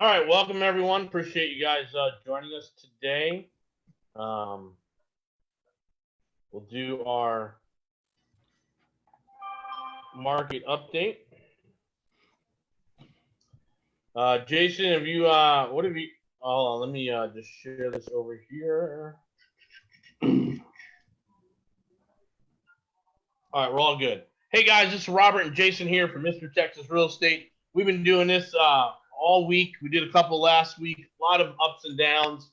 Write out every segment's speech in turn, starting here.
All right, welcome everyone. Appreciate you guys joining us today. We'll do our market update. Jason, have you? What have you? Oh, let me just share this over here. All right, we're all good. Hey guys, this is Robert and Jason here from Mr. Texas Real Estate. We've been doing this all week. We did a couple last week. A lot of ups and downs.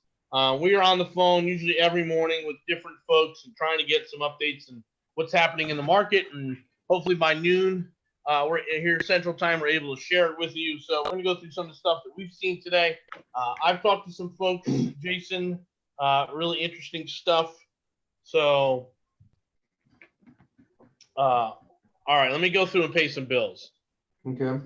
We are on the phone usually every morning with different folks and trying to get some updates and what's happening in the market. And hopefully by noon, we're here Central Time, we're able to share it with you. So we're going to go through some of the stuff that we've seen today. I've talked to some folks, Jason, really interesting stuff. So, all right, let me go through and pay some bills. Okay.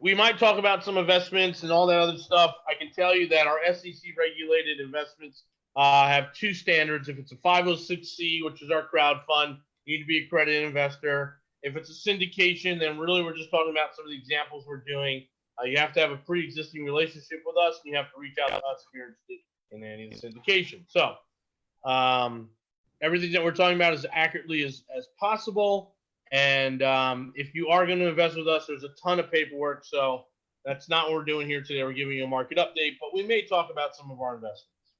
We might talk about some investments and all that other stuff. I can tell you that our SEC-regulated investments have two standards. If it's a 506C, which is our crowd fund, you need to be a accredited investor. If it's a syndication, then really we're just talking about some of the examples we're doing. You have to have a pre-existing relationship with us, and you have to reach out to us if you're interested in any of the syndication. So everything that we're talking about is accurately as possible. And if you are going to invest with us, there's a ton of paperwork. So that's not what we're doing here today. We're giving you a market update, but we may talk about some of our investments.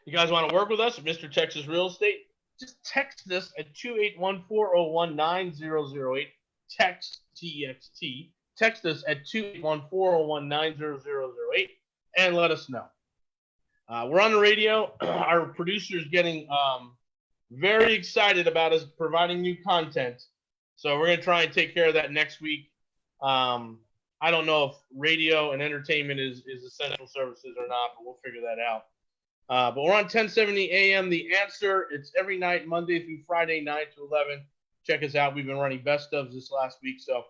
You guys want to work with us at Mr. Texas Real Estate? Just text us at 281-401-9008. Text, T-E-X-T. Text us at 281-401-9008 and let us know. We're on the radio. Our producer is getting very excited about us providing new content. So we're going to try and take care of that next week. I don't know if radio and entertainment is essential services or not, but we'll figure that out. But we're on 1070 AM. The Answer. It's every night, Monday through Friday, 9 to 11. Check us out. We've been running best ofs this last week, so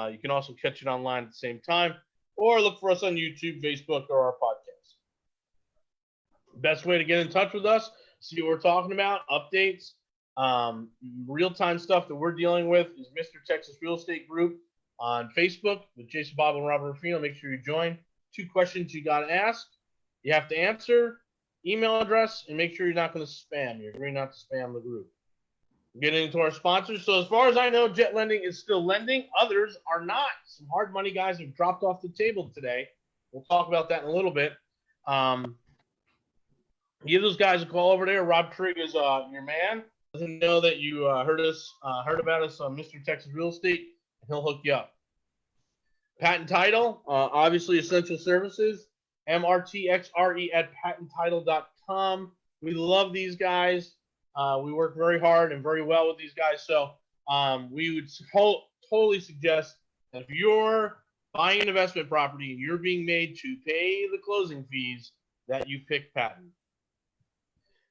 you can also catch it online at the same time, or look for us on YouTube, Facebook, or our podcast. Best way to get in touch with us, see what we're talking about, updates, real-time stuff that we're dealing with is Mr. Texas Real Estate Group on Facebook with Jason, Bob, and Robert Orfino. Make sure you join. 2 questions you got to ask. You have to answer, email address, and make sure you're not going to spam. You agree not to spam the group. Getting into our sponsors. So as far as I know, Jet Lending is still lending. Others are not. Some hard money guys have dropped off the table today. We'll talk about that in a little bit. Give those guys a call over there. Rob Trigg is your man. Let him know that you heard about us on Mr. Texas Real Estate, and he'll hook you up. Patent Title, obviously essential services. MRTXRE at patenttitle.com. We love these guys. We work very hard and very well with these guys. So we would totally suggest that if you're buying an investment property and you're being made to pay the closing fees, that you pick Patent.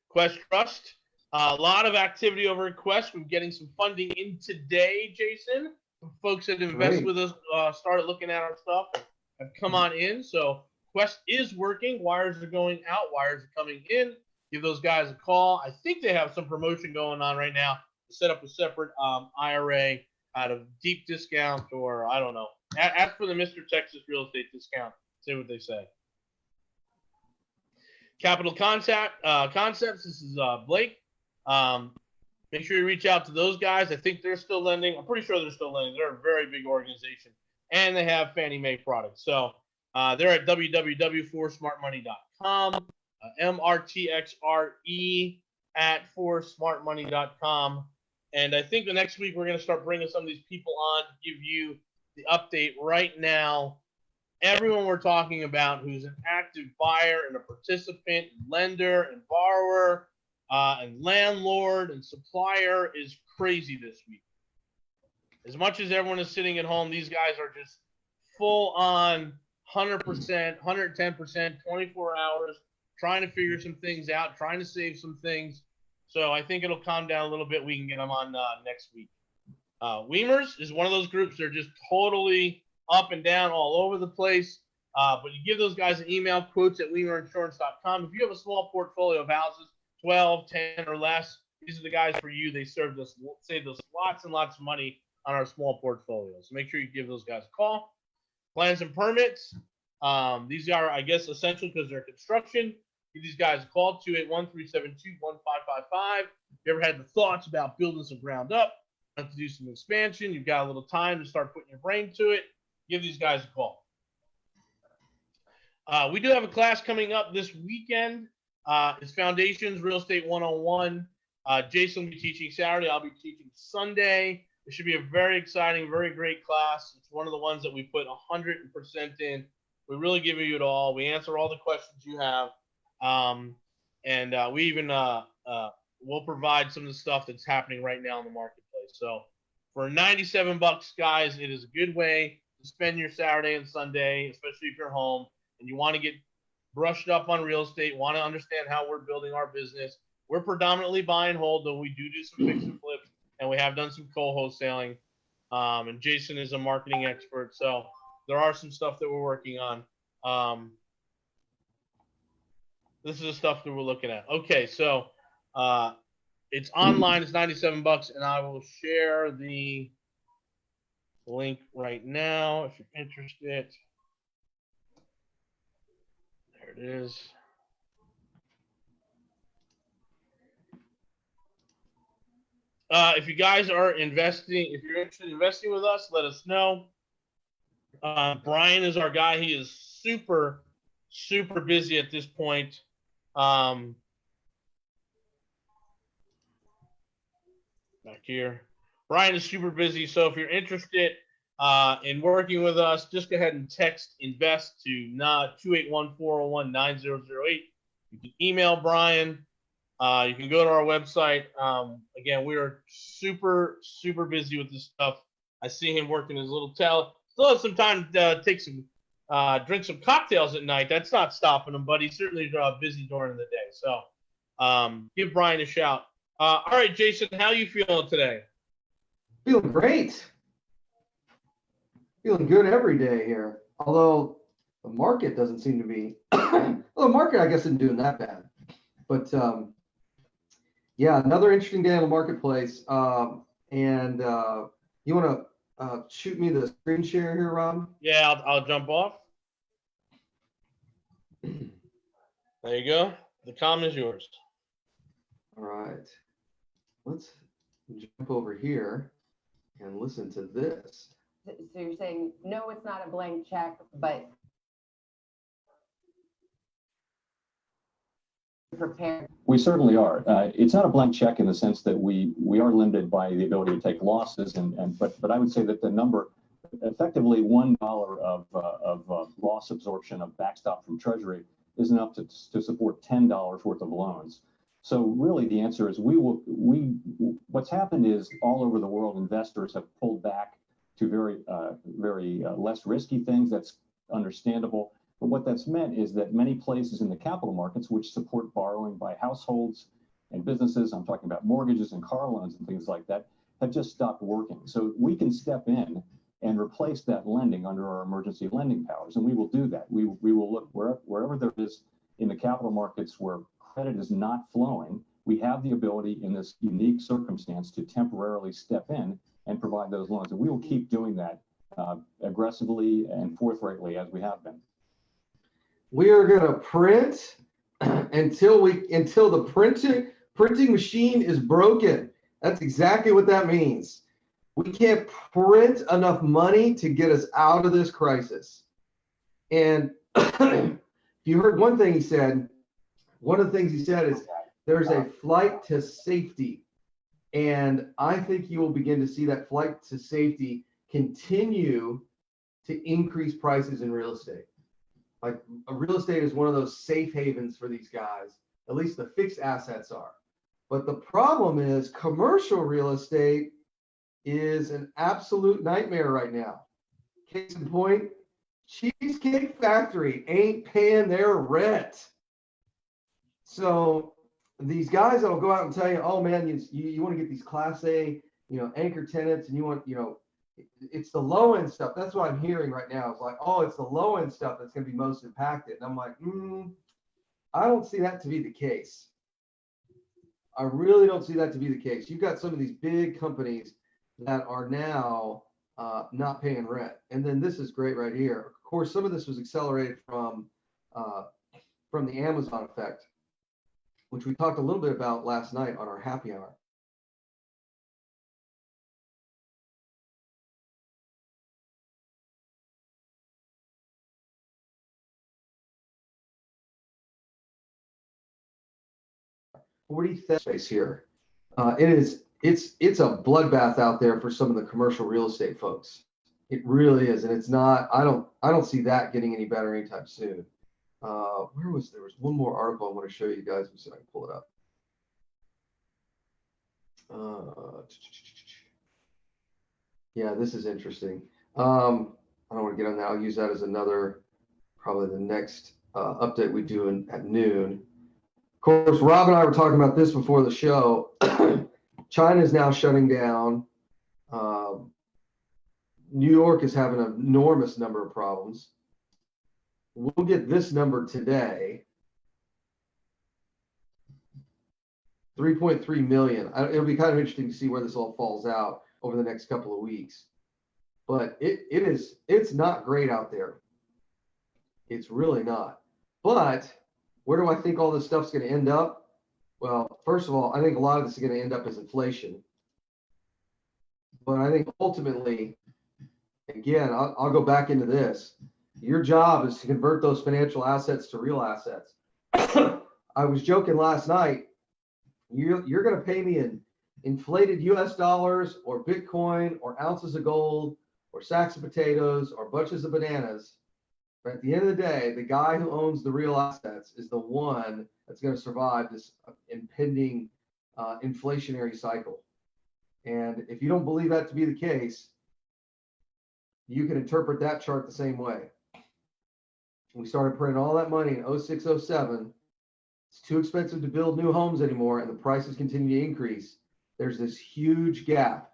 Quest Trust, a lot of activity over at Quest. We're getting some funding in today, Jason. Some folks that invest with us started looking at our stuff and have come on in. So Quest is working. Wires are going out. Wires are coming in. Give those guys a call. I think they have some promotion going on right now to set up a separate IRA out of deep discount, or I don't know. Ask for the Mr. Texas Real Estate discount. See what they say. Capital Concepts. This is Blake. Make sure you reach out to those guys. I think they're still lending. I'm pretty sure they're still lending. They're a very big organization, and they have Fannie Mae products. So they're at www.forsmartmoney.com. MRTXRE at forsmartmoney.com. And I think the next week we're going to start bringing some of these people on to give you the update. Right now, everyone we're talking about who's an active buyer and a participant, lender and borrower, and landlord and supplier is crazy this week. As much as everyone is sitting at home, these guys are just full on 100%, 110%, 24 hours, trying to figure some things out, trying to save some things. So I think it'll calm down a little bit. We can get them on next week. Weimers is one of those groups that are just totally up and down all over the place. But you give those guys an email, quotes@weimerinsurance.com. If you have a small portfolio of houses, 12, 10 or less, these are the guys for you. They saved us lots and lots of money on our small portfolios. So make sure you give those guys a call. Plans and permits. These are, I guess, essential because they're construction. Give these guys a call, 281-372-1555. If you ever had the thoughts about building some ground up, want to do some expansion, you've got a little time to start putting your brain to it, give these guys a call. We do have a class coming up this weekend. It's Foundations Real Estate 101. Jason will be teaching Saturday. I'll be teaching Sunday. It should be a very exciting, very great class. It's one of the ones that we put 100% in. We really give you it all. We answer all the questions you have. And we even we'll provide some of the stuff that's happening right now in the marketplace. So for $97, guys, it is a good way to spend your Saturday and Sunday, especially if you're home and you want to get brushed up on real estate, want to understand how we're building our business. We're predominantly buy and hold, though we do some fix and flips, and we have done some co-wholesaling. And Jason is a marketing expert, so there are some stuff that we're working on. This is the stuff that we're looking at. Okay, so it's online. It's $97, and I will share the link right now if you're interested. There it is. If you guys are investing, if you're interested in investing with us, let us know. Brian is our guy. He is super, super busy at this point. Back here. Brian is super busy, so if you're interested in working with us, just go ahead and text INVEST to 281-401-9008. You can email Brian. You can go to our website. Again, we are super, super busy with this stuff. I see him working his little tail. Still have some time to take some, drink some cocktails at night. That's not stopping him, but he's certainly busy during the day. So give Brian a shout. All right, Jason, how you feeling today? Feeling great. Feeling good every day here. Although the market doesn't seem to be, well, the market, I guess, isn't doing that bad. But yeah, another interesting day on the marketplace. And you want to shoot me the screen share here, Rob? Yeah, I'll jump off. There you go. The comm is yours. All right. Let's jump over here and listen to this. So you're saying, no, it's not a blank check, but prepared. We certainly are. It's not a blank check in the sense that we are limited by the ability to take losses, but I would say that the number, effectively $1 of loss absorption of backstop from Treasury is enough to support $10 worth of loans. So really the answer is what's happened is all over the world, investors have pulled back to very less risky things. That's understandable. But what that's meant is that many places in the capital markets, which support borrowing by households and businesses, I'm talking about mortgages and car loans and things like that, have just stopped working. So we can step in and replace that lending under our emergency lending powers, and we will do that. We will look wherever there is in the capital markets where credit is not flowing. We have the ability in this unique circumstance to temporarily step in and provide those loans, and we will keep doing that aggressively and forthrightly as we have been. We are going to print until the printing machine is broken. That's exactly what that means. We can't print enough money to get us out of this crisis. And you heard one thing he said. One of the things he said is there's a flight to safety. And I think you will begin to see that flight to safety continue to increase prices in real estate. Like real estate is one of those safe havens for these guys. At least the fixed assets are. But the problem is commercial real estate is an absolute nightmare right now. Case in point, Cheesecake Factory ain't paying their rent. So these guys that'll go out and tell you, oh man, you want to get these Class A, anchor tenants, and you want, it's the low end stuff. That's what I'm hearing right now. It's like, oh, it's the low end stuff that's going to be most impacted. And I'm like, I don't see that to be the case. I really don't see that to be the case. You've got some of these big companies that are now not paying rent. And then this is great right here. Of course, some of this was accelerated from the Amazon effect, which we talked a little bit about last night on our happy hour. Space here. It's a bloodbath out there for some of the commercial real estate folks. It really is, and it's not. I don't see that getting any better anytime soon. There was one more article I want to show you guys. Let me see if I can pull it up. Yeah, this is interesting. I don't want to get on that. I'll use that as another, probably the next update we do at noon. Of course, Rob and I were talking about this before the show. China is now shutting down. New York is having an enormous number of problems. We'll get this number today. 3.3 million. It'll be kind of interesting to see where this all falls out over the next couple of weeks. But it's not great out there. It's really not. But where do I think all this stuff's going to end up? Well, first of all, I think a lot of this is going to end up as inflation. But I think ultimately, again, I'll go back into this. Your job is to convert those financial assets to real assets. I was joking last night. You're going to pay me in inflated US dollars or Bitcoin or ounces of gold or sacks of potatoes or bunches of bananas. But at the end of the day, the guy who owns the real assets is the one that's going to survive this impending inflationary cycle. And if you don't believe that to be the case, you can interpret that chart the same way. We started printing all that money in 06, 07. It's too expensive to build new homes anymore, and the prices continue to increase. There's this huge gap.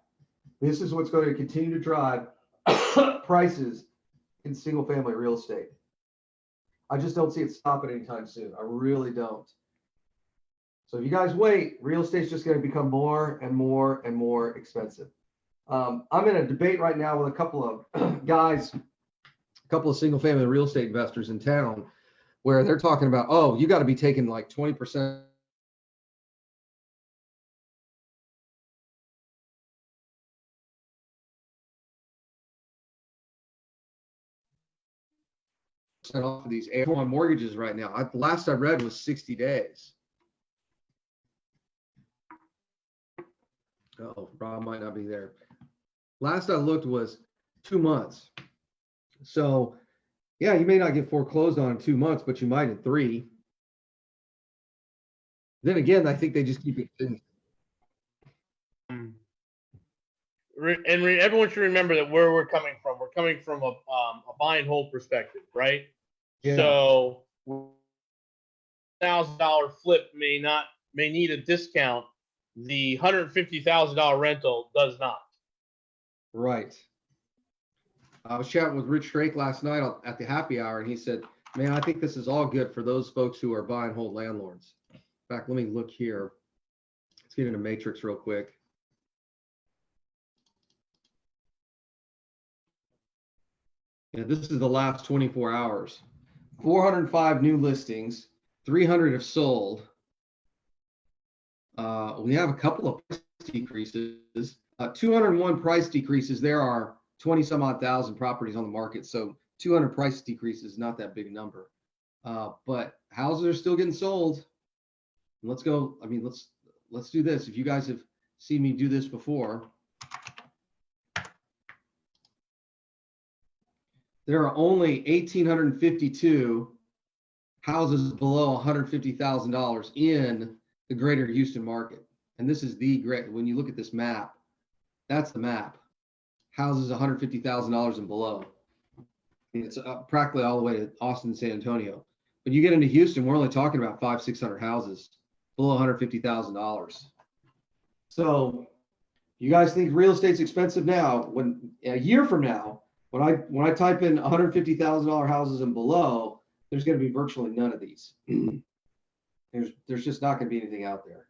This is what's going to continue to drive prices in single family real estate. I just don't see it stopping anytime soon. I really don't. So if you guys wait, real estate's just going to become more and more and more expensive. I'm in a debate right now with a couple of guys, a couple of single family real estate investors in town, where they're talking about, oh, you got to be taking like 20% off of these A1 mortgages right now. The last I read was 60 days. Oh, Rob might not be there. Last I looked was 2 months. So, yeah, you may not get foreclosed on in 2 months, but you might in 3. Then again, I think they just keep it. Everyone should remember that where we're coming from. We're coming from a buy and hold perspective, right? Yeah. So, $1,000 flip may need a discount. The $150,000 rental does not. Right. I was chatting with Rich Drake last night at the happy hour, and he said, man, I think this is all good for those folks who are buy and hold landlords. In fact, let me look here. Let's get into Matrix real quick. Yeah, this is the last 24 hours. 405 new listings, 300 have sold. We have a couple of price decreases, 201 price decreases. There are 20 some odd thousand properties on the market. So 200 price decreases is not that big a number. But houses are still getting sold. Let's go. I mean, let's do this. If you guys have seen me do this before, there are only 1,852 houses below $150,000 in the greater Houston market. And this is the great, when you look at this map, that's the map. Houses $150,000 and below. It's practically all the way to Austin and San Antonio. When you get into Houston, we're only talking about 500-600 houses below $150,000. So you guys think real estate's expensive now? When a year from now, when I type in $150,000 houses and below, there's going to be virtually none of these. There's just not going to be anything out there.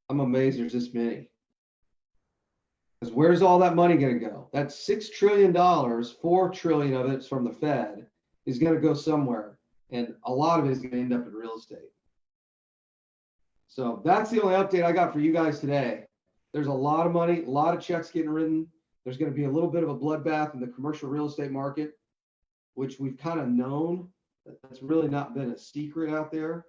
I'm amazed there's this many. Because where's all that money going to go? That's $6 trillion, $4 trillion of it's from the Fed, is going to go somewhere. And a lot of it is going to end up in real estate. So that's the only update I got for you guys today. There's a lot of money, a lot of checks getting written. There's going to be a little bit of a bloodbath in the commercial real estate market, which we've kind of known. That's really not been a secret out there.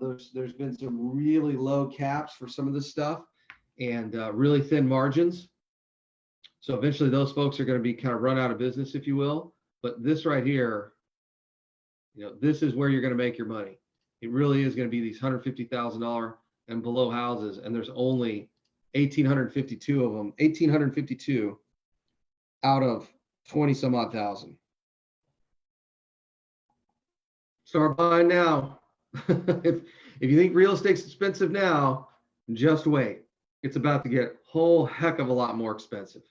There's been some really low caps for some of this stuff and really thin margins. So eventually those folks are going to be kind of run out of business, if you will. But this right here, this is where you're going to make your money. It really is going to be these $150,000 and below houses. And there's only 1,852 of them, 1,852 out of 20 some odd thousand. Start buying now. if you think real estate's expensive now, just wait. It's about to get a whole heck of a lot more expensive.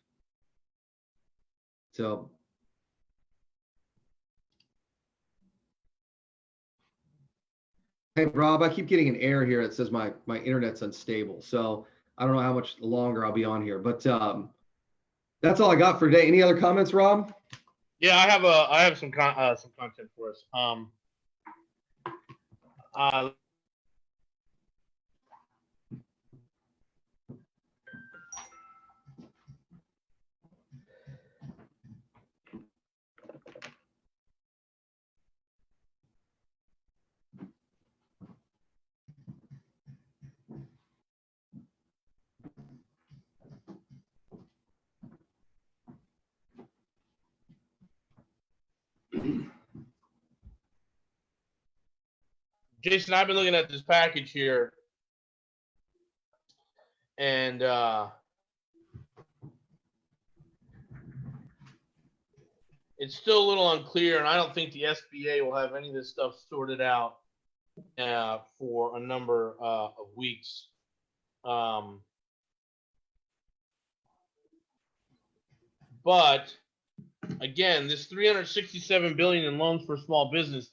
So hey Rob, I keep getting an error here. It says my internet's unstable. So I don't know how much longer I'll be on here, but that's all I got for today. Any other comments, Rob? Yeah, I have some content for us. Jason, I've been looking at this package here, and it's still a little unclear, and I don't think the SBA will have any of this stuff sorted out for a number of weeks. But again, this $367 billion in loans for small business,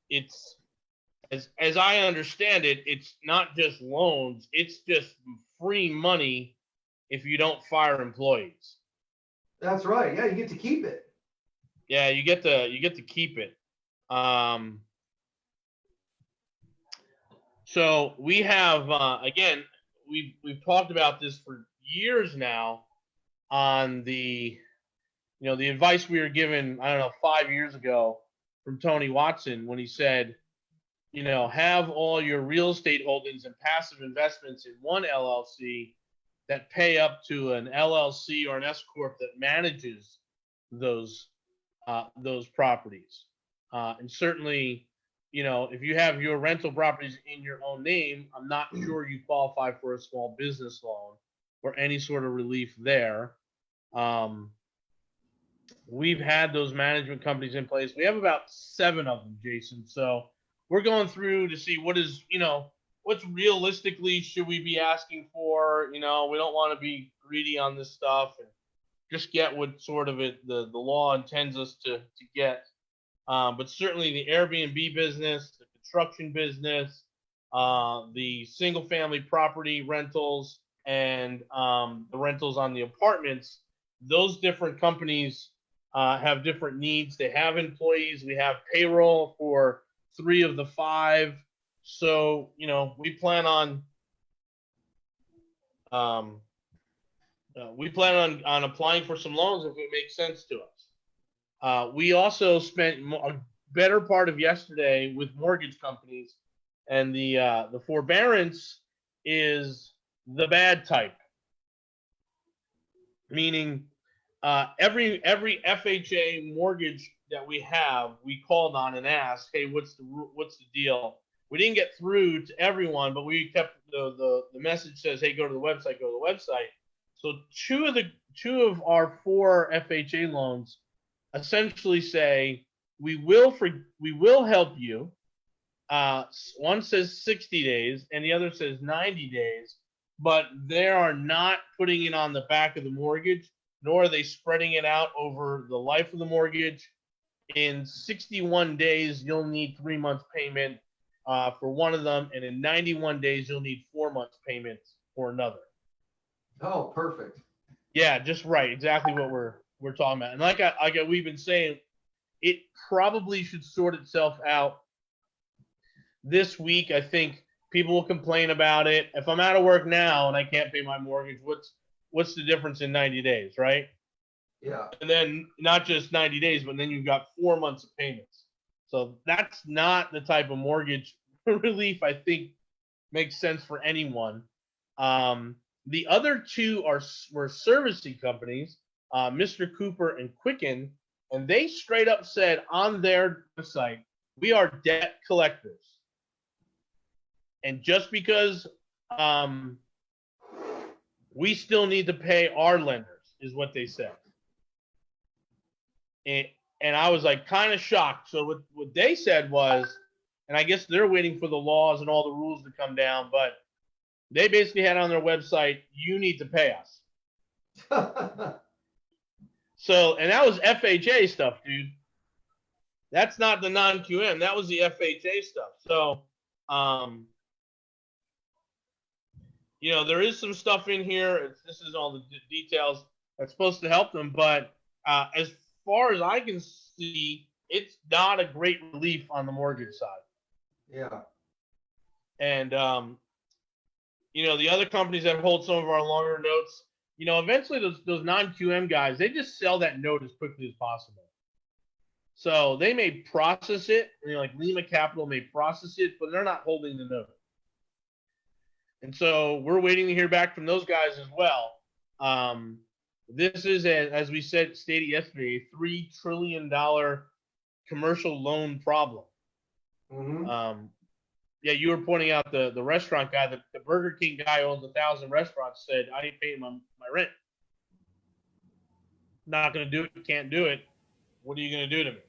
it's as I understand it, it's not just loans, it's just free money if you don't fire employees. That's right. Yeah, you get to keep it. Yeah, you get to keep it. So we have again, we've talked about this for years now on the the advice we were given, I don't know, 5 years ago from Tony Watson when he said, have all your real estate holdings and passive investments in one LLC that pay up to an LLC or an S corp that manages those properties. And certainly, if you have your rental properties in your own name, I'm not sure you qualify for a small business loan or any sort of relief there. We've had those management companies in place. We have about 7 of them, Jason. So we're going through to see what's realistically should we be asking for. We don't want to be greedy on this stuff and just get what sort of the law intends us to get. But certainly the Airbnb business, the construction business, the single family property rentals, and the rentals on the apartments, those different companies have different needs. They have employees. We have payroll for 3 of the 5. So, we plan on applying for some loans if it makes sense to us. We also spent a better part of yesterday with mortgage companies, and the forbearance is the bad type, meaning every FHA mortgage that we have, we called on and asked, hey, what's the deal? We didn't get through to everyone, but we kept the message says, hey, go to the website, go to the website. So two of our 4 FHA loans essentially say we will help you. One says 60 days and the other says 90 days, but they are not putting it on the back of the mortgage, nor are they spreading it out over the life of the mortgage. In 61 days, you'll need 3 months payment for one of them, and in 91 days, you'll need 4 months payment for another. Oh, perfect. Yeah, just right. Exactly what we're talking about. And we've been saying, it probably should sort itself out this week. I think people will complain about it. If I'm out of work now and I can't pay my mortgage, what's the difference in 90 days, right? Yeah. And then not just 90 days, but then you've got 4 months of payments. So that's not the type of mortgage relief I think makes sense for anyone. The other two were servicing companies, Mr. Cooper and Quicken, and they straight up said on their website, "We are debt collectors." And just because we still need to pay our lenders, is what they said. And I was like kind of shocked. So what they said was, and I guess they're waiting for the laws and all the rules to come down, but they basically had on their website, "You need to pay us." So, and that was FHA stuff, dude. That's not the non-QM. That was the FHA stuff. So, there is some stuff in here. This is all the details that's supposed to help them. But as far as I can see, it's not a great relief on the mortgage side. Yeah. And, the other companies that hold some of our longer notes, eventually those non-QM guys, they just sell that note as quickly as possible. So they may process it, like Lima Capital may process it, but they're not holding the note. And so we're waiting to hear back from those guys as well. This is, as we stated yesterday, a $3 trillion commercial loan problem. Mm-hmm. Yeah, you were pointing out the restaurant guy, the Burger King guy owns 1,000 restaurants, said, "I ain't paying my rent. Not going to do it. Can't do it. What are you going to do to me?"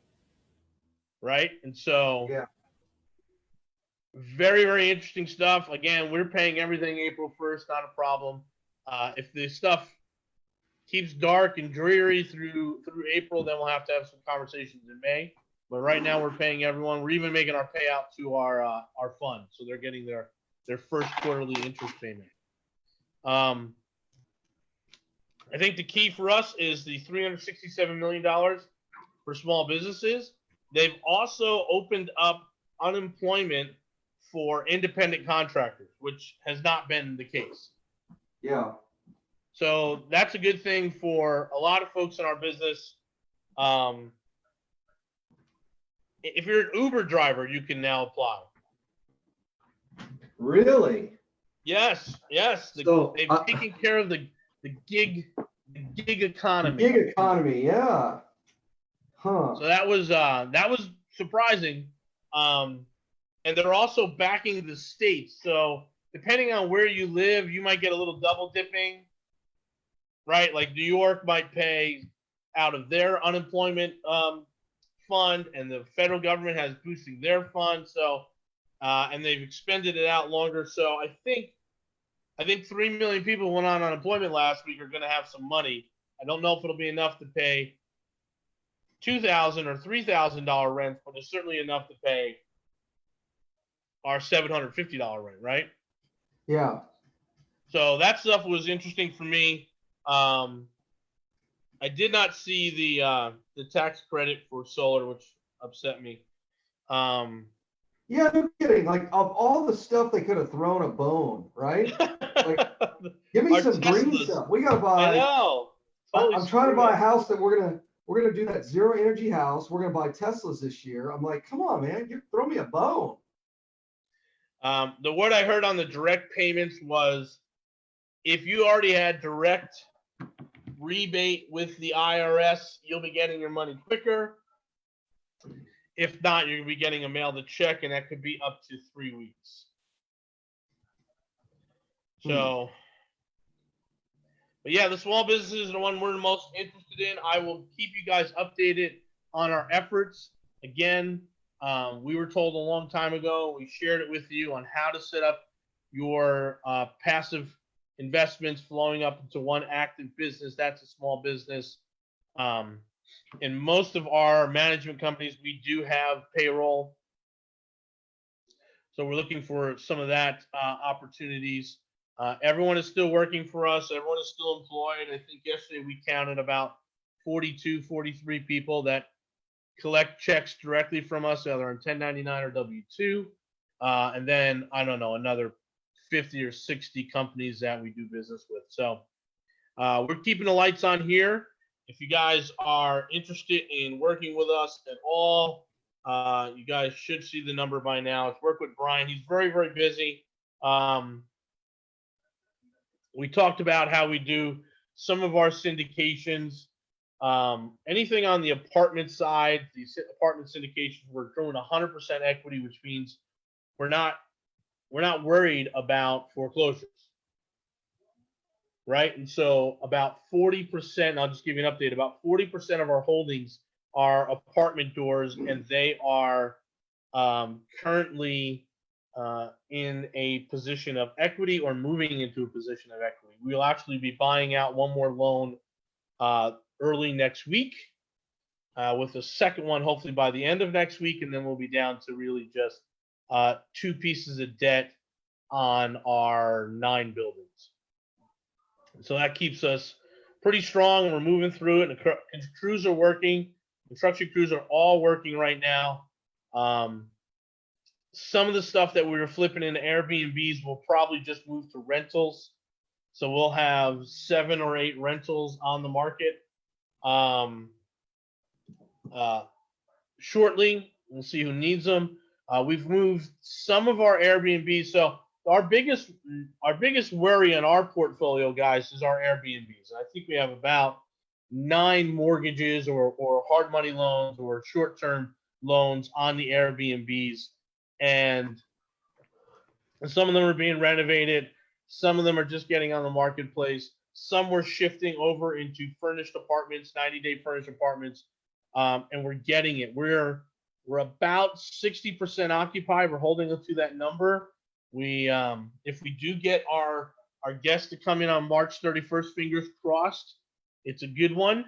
Right? And so, Yeah. very, very interesting stuff. Again, we're paying everything April 1st, not a problem. If the stuff keeps dark and dreary through April, then we'll have to have some conversations in May. But right now, we're paying everyone. We're even making our payout to our fund, so they're getting their first quarterly interest payment. I think the key for us is the $367 million for small businesses. They've also opened up unemployment for independent contractors, which has not been the case. Yeah. So that's a good thing for a lot of folks in our business. If you're an Uber driver, you can now apply. Really? Yes. So, they've taken care of the gig economy. Gig economy, yeah. Huh. So that was surprising. And they're also backing the states. So depending on where you live, you might get a little double dipping, right? Like New York might pay out of their unemployment fund, and the federal government has boosting their fund. So, and they've expended it out longer. So I think 3 million people went on unemployment last week are going to have some money. I don't know if it'll be enough to pay $2,000 or $3,000 rent, but it's certainly enough to pay our $750 rent, right? Yeah. So that stuff was interesting for me. I did not see the tax credit for solar, which upset me. Yeah, no kidding. Like, of all the stuff they could have thrown a bone, right? Like, give me some green stuff. We gotta buy. I know. Totally I'm trying to buy a house that we're gonna do that zero energy house. We're gonna buy Teslas this year. I'm like, come on, man, throw me a bone. The word I heard on the direct payments was, if you already had direct rebate with the IRS, you'll be getting your money quicker. If not, you're going to be getting a mailed check, and that could be up to 3 weeks. So, but yeah, the small businesses are the one we're most interested in. I will keep you guys updated on our efforts. Again, we were told a long time ago, we shared it with you on how to set up your passive investments flowing up into one active business. That's a small business. In most of our management companies, we do have payroll. So we're looking for some of that opportunities. Everyone is still working for us. Everyone is still employed. I think yesterday we counted about 42, 43 people that collect checks directly from us, either on 1099 or W-2. And then, I don't know, another 50 or 60 companies that we do business with. So we're keeping the lights on here. If you guys are interested in working with us at all, you guys should see the number by now. It's work with Brian. He's very, very busy. We talked about how we do some of our syndications. Anything on the apartment side, the apartment syndications, we're doing 100% equity, which means we're not worried about foreclosures, right? And so about 40%, I'll just give you an update, about 40% of our holdings are apartment doors, and they are currently in a position of equity or moving into a position of equity. We'll actually be buying out one more loan early next week, with the second one hopefully by the end of next week, and then we'll be down to really just 2 pieces of debt on our 9 buildings. So that keeps us pretty strong. We're moving through it, and the crews are working. Construction crews are all working right now. Some of the stuff that we were flipping into Airbnbs will probably just move to rentals. So we'll have 7 or 8 rentals on the market shortly. We'll see who needs them. We've moved some of our Airbnbs. So our biggest worry in our portfolio, guys, is our Airbnbs. I think we have about 9 mortgages or hard money loans or short-term loans on the Airbnbs. And some of them are being renovated. Some of them are just getting on the marketplace. Some we're shifting over into furnished apartments, 90-day furnished apartments, and we're getting it. We're about 60% occupied. We're holding up to that number. We if we do get our guests to come in on March 31st, fingers crossed, it's a good one.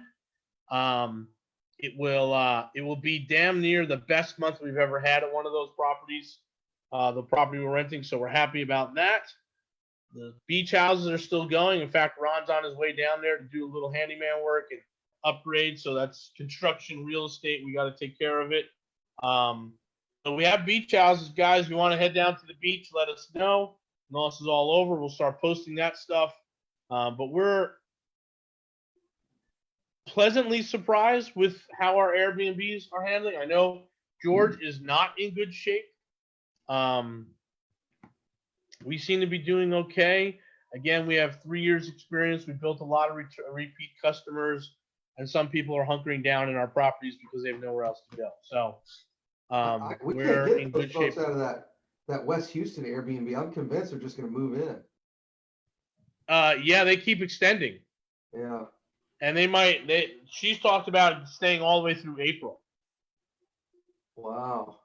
It will be damn near the best month we've ever had at one of those properties, the property we're renting. So we're happy about that. The beach houses are still going. In fact, Ron's on his way down there to do a little handyman work and upgrade. So that's construction real estate. We got to take care of it. So we have beach houses, guys. If you want to head down to the beach, let us know. When this is all over, we'll start posting that stuff. But we're pleasantly surprised with how our Airbnbs are handling. I know George is not in good shape. We seem to be doing okay. Again, we have 3 years experience. We built a lot of repeat customers, and some people are hunkering down in our properties because they have nowhere else to go. So we're in good shape. Out of that West Houston Airbnb, I'm convinced they're just going to move in. Yeah, they keep extending. Yeah. And she's talked about staying all the way through April. Wow.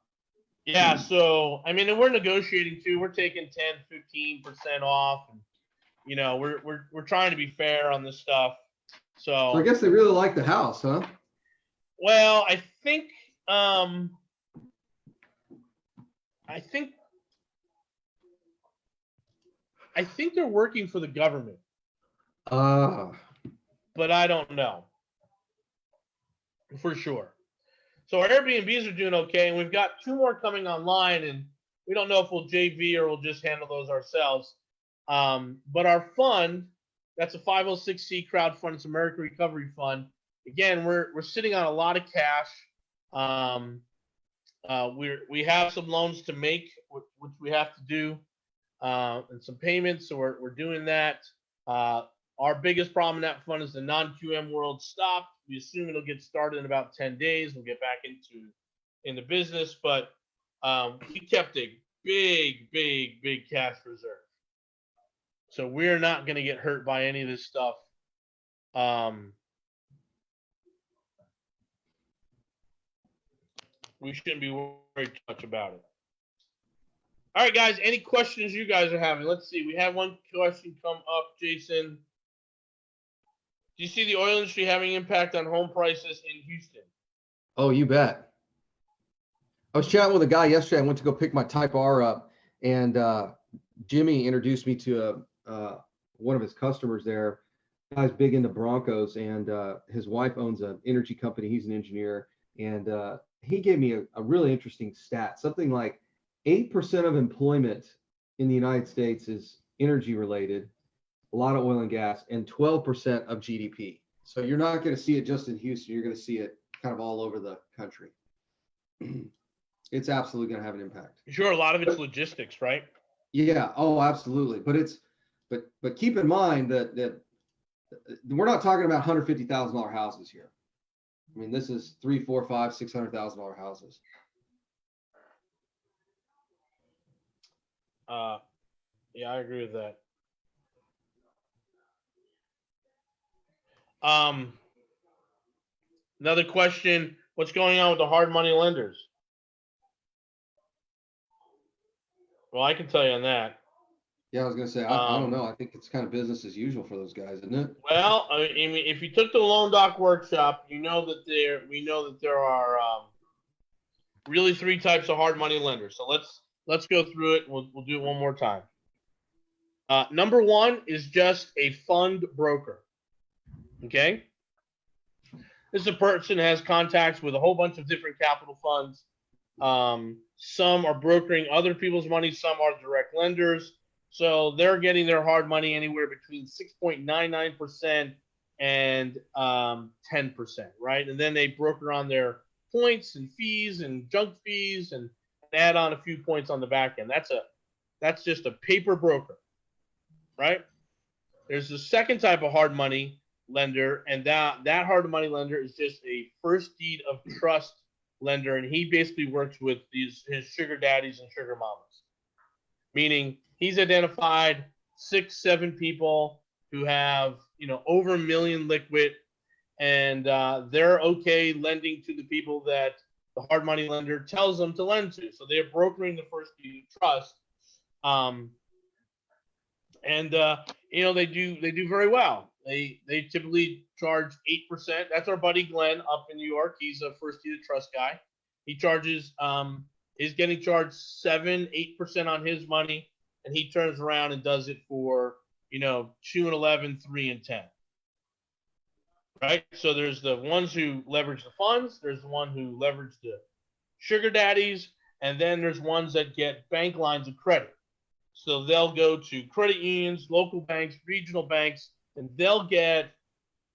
Yeah, so I mean, and we're negotiating too. We're taking 10-15% off, and you know, we're trying to be fair on this stuff. So I guess they really like the house, huh? Well, I think they're working for the government. But I don't know for sure. So our Airbnbs are doing okay, and we've got 2 more coming online, and we don't know if we'll JV or we'll just handle those ourselves. But our fund, that's a 506c crowdfund. It's American Recovery Fund. Again, we're sitting on a lot of cash. We have some loans to make, which we have to do, and some payments. So we're doing that. Our biggest problem in that fund is the non-QM world stopped. We assume it'll get started in about 10 days. We'll get back into business, but we kept a big cash reserve. So we're not going to get hurt by any of this stuff. We shouldn't be worried too much about it. All right, guys, any questions you guys are having? Let's see. We had one question come up, Jason. Do you see the oil industry having impact on home prices in Houston? Oh, you bet. I was chatting with a guy yesterday. I went to go pick my Type R up, and Jimmy introduced me to one of his customers there. Guy's big into Broncos, and his wife owns an energy company. He's an engineer, and he gave me a really interesting stat. Something like 8% of employment in the United States is energy related, a lot of oil and gas, and 12% of GDP. So you're not going to see it just in Houston. You're going to see it kind of all over the country. It's absolutely going to have an impact. Sure, a lot of it's logistics, right? Yeah. Oh, absolutely. But keep in mind that we're not talking about $150,000 houses here. I mean, this is $300,000, $400,000, $500,000, $600,000 houses. Yeah, I agree with that. Another question: what's going on with the hard money lenders? Well, I can tell you on that. Yeah, I was going to say, I don't know. I think it's kind of business as usual for those guys, isn't it? Well, I mean, if you took the loan doc workshop, we know that there are really three types of hard money lenders. So let's go through it. We'll do it one more time. Number one is just a fund broker. Okay, this is a person that has contacts with a whole bunch of different capital funds. Some are brokering other people's money. Some are direct lenders. So they're getting their hard money anywhere between 6.99% and 10%, right? And then they broker on their points and fees and junk fees and add on a few points on the back end. That's just a paper broker, right? There's the second type of hard money lender, and that hard money lender is just a first deed of trust lender, and he basically works with his sugar daddies and sugar mamas, meaning he's identified 6-7 people who have over $1 million liquid, and they're okay lending to the people that the hard money lender tells them to lend to. So they're brokering the first deed of trust, and they do very well. They typically charge 8%. That's our buddy Glenn up in New York. He's a first deed of trust guy. He charges is getting charged 7-8% on his money, and he turns around and does it for 2 and 11, 3 and 10. Right? So there's the ones who leverage the funds, there's the one who leverage the sugar daddies, and then there's ones that get bank lines of credit. So they'll go to credit unions, local banks, regional banks, and they'll get,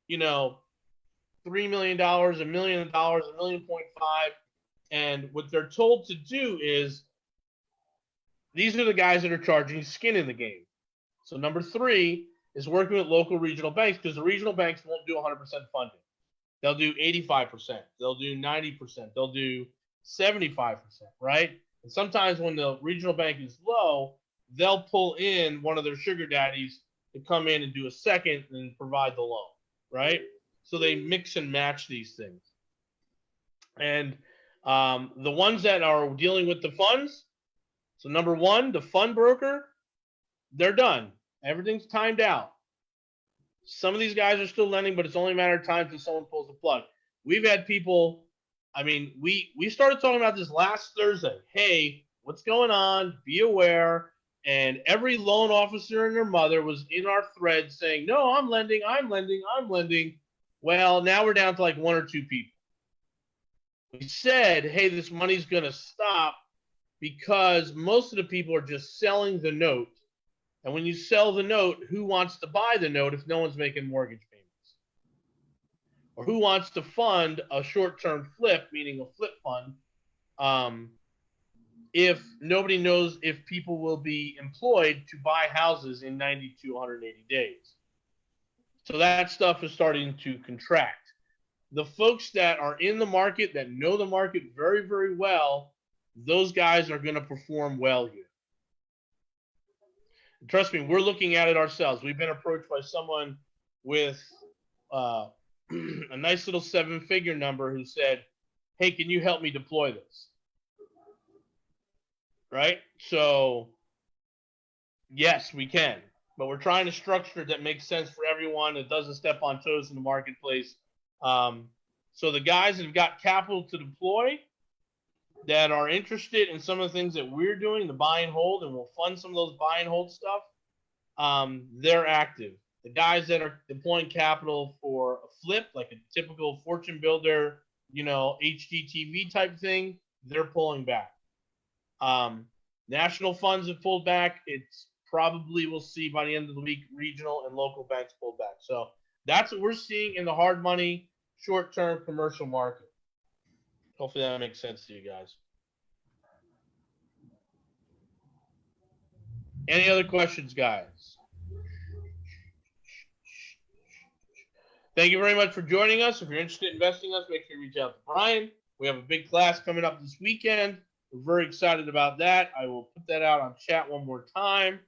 $3 million, $1 million, $1.5 million. And what they're told to do is, these are the guys that are charging skin in the game. So number 3 is working with local regional banks, because the regional banks won't do 100% funding. They'll do 85%. They'll do 90%. They'll do 75%, right? And sometimes when the regional bank is low, they'll pull in one of their sugar daddies to come in and do a second and provide the loan, right? So they mix and match these things. And the ones that are dealing with the funds, so number 1, the fund broker, they're done. Everything's timed out. Some of these guys are still lending, but it's only a matter of time until someone pulls the plug. We've had people, we started talking about this last Thursday. Hey, what's going on? Be aware. And every loan officer and their mother was in our thread saying, no, I'm lending. Well, now we're down to like 1 or 2 people. We said, hey, this money's going to stop, because most of the people are just selling the note. And when you sell the note, who wants to buy the note if no one's making mortgage payments? Or who wants to fund a short-term flip, meaning a flip fund, if nobody knows if people will be employed to buy houses in 90 to 180 days? So that stuff is starting to contract. The folks that are in the market, that know the market very, very well, those guys are going to perform well here. Trust me, we're looking at it ourselves. We've been approached by someone with a nice little 7-figure number who said, hey, can you help me deploy this? Right? So, yes, we can. But we're trying to structure it that makes sense for everyone. It doesn't step on toes in the marketplace. So the guys that have got capital to deploy, that are interested in some of the things that we're doing, the buy and hold, and we'll fund some of those buy and hold stuff, they're active. The guys that are deploying capital for a flip, like a typical fortune builder, HGTV type thing, they're pulling back. National funds have pulled back. It's probably, we'll see by the end of the week, regional and local banks pull back. So that's what we're seeing in the hard money, short-term commercial market. Hopefully that makes sense to you guys. Any other questions, guys? Thank you very much for joining us. If you're interested in investing in us, make sure you reach out to Brian. We have a big class coming up this weekend. We're very excited about that. I will put that out on chat one more time.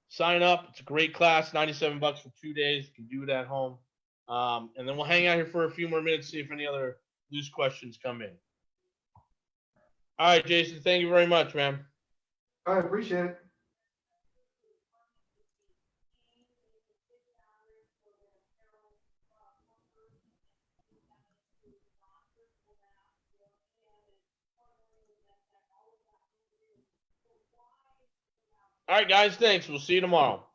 Sign up. It's a great class, $97 for 2 days. You can do it at home. And then we'll hang out here for a few more minutes, see if any other loose questions come in. All right, Jason, thank you very much, man. I appreciate it. All right, guys, thanks. We'll see you tomorrow.